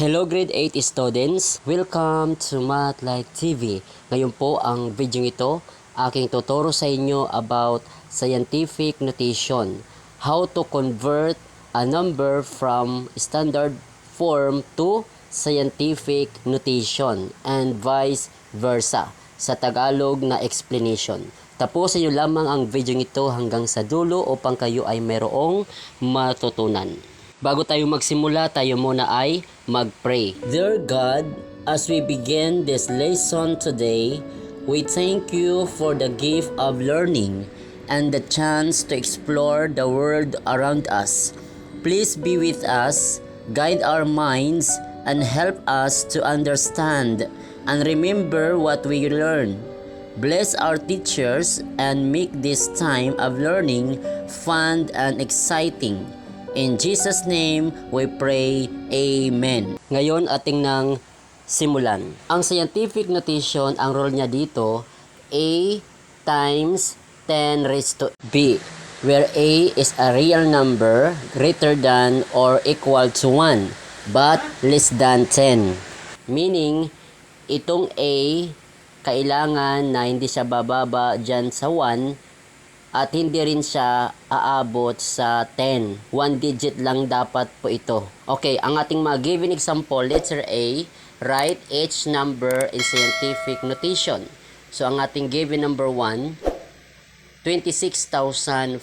Hello grade 8 students, welcome to Mathlight TV. Ngayon po ang video ito, aking tuturo sa inyo about scientific notation. How to convert a number from standard form to scientific notation and vice versa sa Tagalog na explanation. Tapusin nyo lamang ang video ito hanggang sa dulo upang kayo ay mayroong matutunan. Bago tayo magsimula, tayo muna ay mag-pray. Dear God, as we begin this lesson today, we thank you for the gift of learning and the chance to explore the world around us. Please be with us, guide our minds, and help us to understand and remember what we learn. Bless our teachers and make this time of learning fun and exciting. In Jesus' name, we pray. Amen. Ngayon, ating nang simulan. Ang scientific notation, ang role niya dito, A times 10 raised to B, where A is a real number greater than or equal to 1, but less than 10. Meaning, itong A, kailangan na hindi siya bababa dyan sa 1, at hindi rin siya aabot sa 10. 1 digit lang dapat po ito. Okay, ang ating mga given example, letter A, write each number in scientific notation. So, ang ating given number 1, 26,500.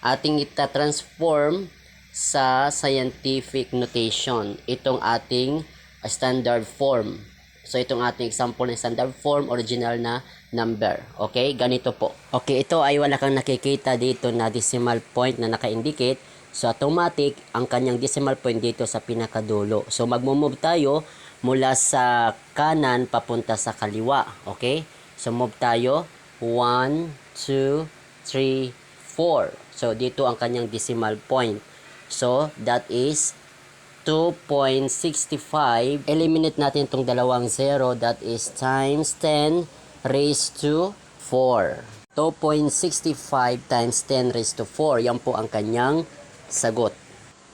Ating itatransform sa scientific notation. Itong ating standard form. So, itong ating example ng standard form, original na number. Okay, ganito po. Okay, ito ay wala kang nakikita dito na decimal point na naka-indicate. So, automatic, ang kanyang decimal point dito sa pinakadulo. So, magmo-move tayo mula sa kanan papunta sa kaliwa. Okay? So, move tayo. 1, 2, 3, 4. So, dito ang kanyang decimal point. So, that is 2.65. Eliminate natin itong dalawang 0. That is times 10 raised to 4. 2.65 times 10 raised to 4. Yan po ang kanyang sagot.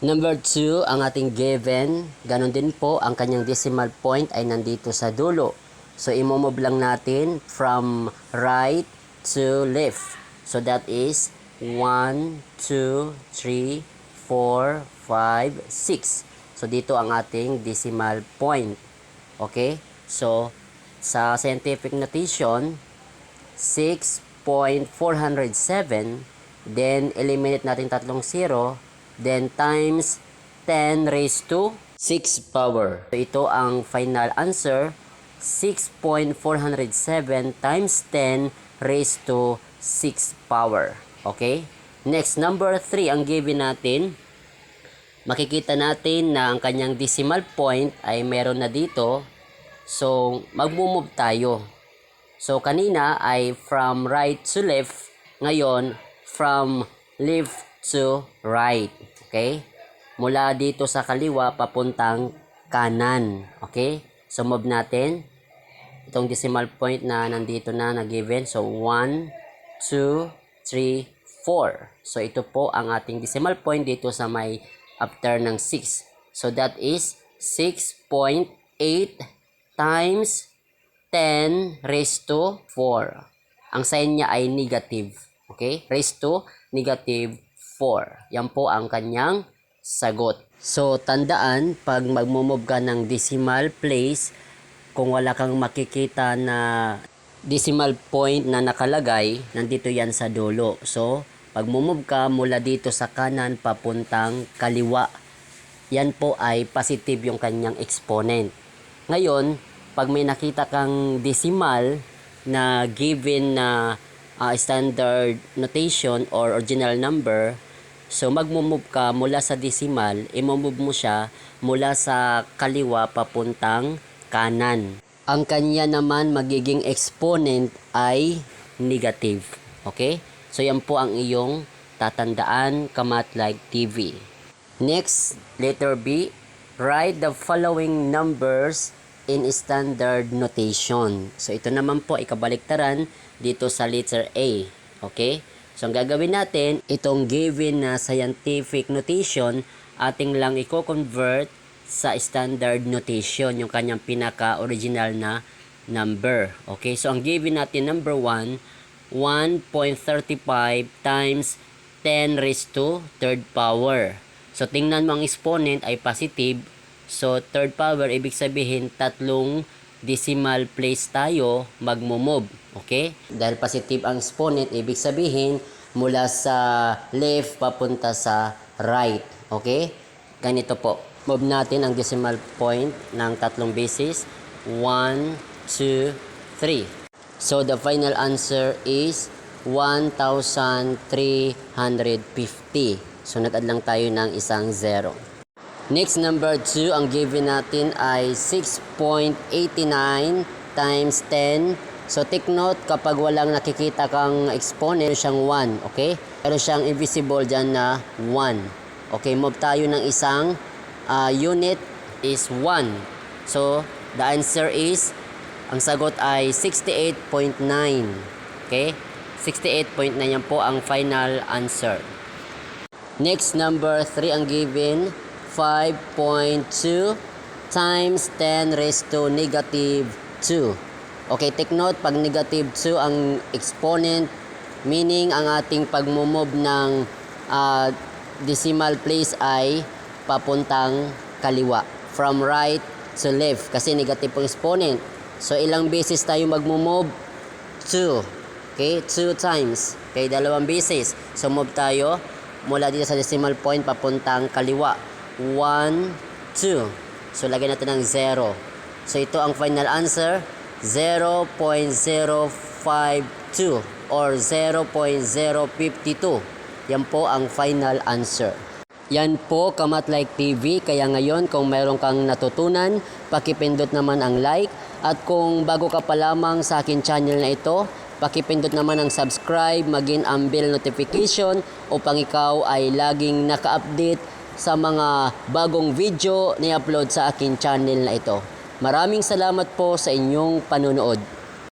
Number 2, ang ating given. Ganon din po, ang kanyang decimal point ay nandito sa dulo. So, imomove lang natin from right to left. So, that is 1, 2, 3, 4, 5, 6. So, dito ang ating decimal point. Okay? So, sa scientific notation, 6.407, then eliminate natin tatlong 0, then times 10 raised to 6 power. So, ito ang final answer, 6.407 times 10 raised to 6 power. Okay? Next, number 3, ang given natin, makikita natin na ang kanyang decimal point ay meron na dito. So, mag-move tayo. So, kanina ay from right to left. Ngayon, from left to right. Okay? Mula dito sa kaliwa, papuntang kanan. Okay? So, move natin. Itong decimal point na nandito na na-given. So, 1, 2, 3, 4. So, ito po ang ating decimal point dito sa may after ng 6. So, that is 6.8 times 10 raised to 4. Ang sign niya ay negative. Okay? Raised to negative 4. Yan po ang kanyang sagot. So, tandaan, pag magmumove ka ng decimal place, kung wala kang makikita na decimal point na nakalagay, nandito yan sa dulo. So, pag move ka mula dito sa kanan papuntang kaliwa, yan po ay positive yung kanyang exponent. Ngayon, pag may nakita kang decimal na given na standard notation or original number, so magmumove ka mula sa decimal, imomove mo siya mula sa kaliwa papuntang kanan. Ang kanya naman magiging exponent ay negative. Okay? So, yan po ang iyong tatandaan, Kamathlight TV. Next, letter B. Write the following numbers in standard notation. So, ito naman po ay kabaliktaran dito sa letter A. Okay? So, ang gagawin natin, itong given na scientific notation, ating lang i-convert sa standard notation, yung kanyang pinaka-original na number. Okay, so ang given natin number 1, 1.35 times 10 raised to third power. So tingnan mo ang exponent ay positive. So third power, ibig sabihin tatlong decimal place tayo magmo-move. Okay? Dahil positive ang exponent, ibig sabihin mula sa left papunta sa right. Okay? Ganito po. Move natin ang decimal point ng tatlong beses. 1, 2, 3. So the final answer is 1,350. So nag-add lang tayo ng isang 0. Next, number 2, ang given natin ay 6.89 times 10. So take note, kapag walang nakikita kang exponent, siyang 1, okay? Pero siyang invisible dyan na 1. Okay, move tayo ng isang unit is 1. So the answer is, ang sagot ay 68.9. Okay? 68.9 yan po ang final answer. Next, number 3, ang given 5.2 times 10 raised to negative 2. Okay, take note, pag negative 2 ang exponent, meaning ang ating pagmumove ng decimal place ay papuntang kaliwa. From right to left, kasi negative ang exponent. So, ilang beses tayo magmumove? 2. Okay, 2 times. Okay, dalawang beses. So, move tayo mula dito sa decimal point papuntang kaliwa. 1, 2. So, lagyan natin ng 0. So, ito ang final answer. 0.052 or 0.052. Yan po ang final answer. Yan po, Kamat Like TV. Kaya ngayon, kung mayroon kang natutunan, pakipindot naman ang like. At kung bago ka pa lamang sa akin channel na ito, pakipindot naman ang subscribe, maging ang bell notification upang ikaw ay laging naka-update sa mga bagong video ni upload sa akin channel na ito. Maraming salamat po sa inyong panunood.